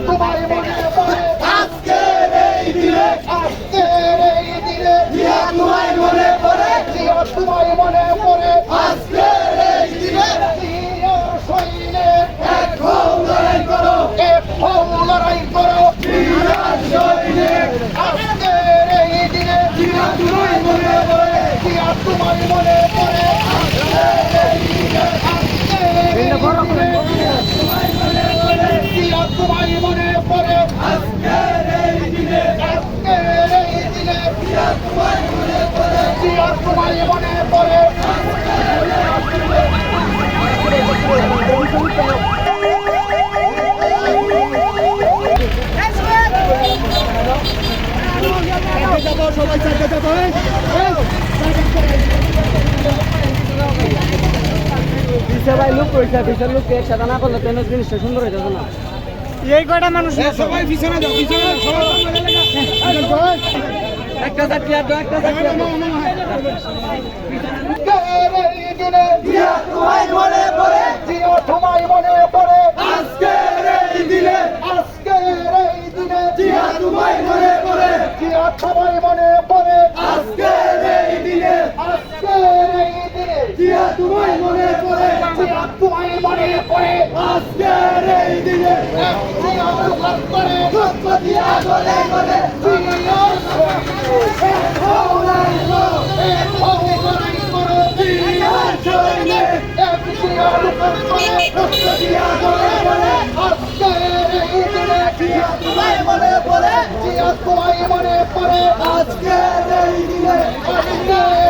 তোমায় মনে পড়ে আজকের এই দিনে আজকের এই দিনে জিয়া তোমায় মনে পড়ে জিয়া তোমায় মনে পড়ে আজকের এই দিনে জিয়া সৈনিক এক হও লড়াই করো এক হও লড়াই করো জিয়া সৈনিক আজকের এই দিনে জিয়া তোমায় মনে পড়ে জিয়া তোমায় মনে পড়ে আজকের এই দিনে জিয়া তোমায় মনে পড়ে আজকের এই দিনে আজকের এই দিনে জিয়া তোমায় মনে পড়ে জিয়া তোমায় মনে পড়ে সবাই চাইতে যাবো ভাই লুক রয়েছে বিশাল লোক একসাথে না করলে তো জিনিসটা সুন্দর হয়ে যাবে না এই কয়টা মানুষ সবাই পিছনে যাও পিছনে একটা চাকরি আর একটা চাকরি আজকের এই দিনে জিয়া তোমায় মনে পড়ে জিয়া তোমায় মনে পড়ে আজকের এই দিনে আজকের এই দিনে জিয়া তোমায় মনে পড়ে জিয়া তোমায় মনে পড়ে আজকের এই দিনে আজকের এই দিনে জিয়া তোমায় মনে পড়ে জিয়া তোমায় মনে পড়ে আজকের এই দিনে এক জিয়া লুকার করে দিয়া গলে গলে জিয়া এক হও লড়াই করো এক হও লড়াই করো জিয়া সৈনিক এক জিয়া লুকার করে দিয়া গলে গলে আজকের এই দিনে জিয়া তোমায় মনে পড়ে জিয়া তোমায় মনে পড়ে আজকের এই দিনে আজকের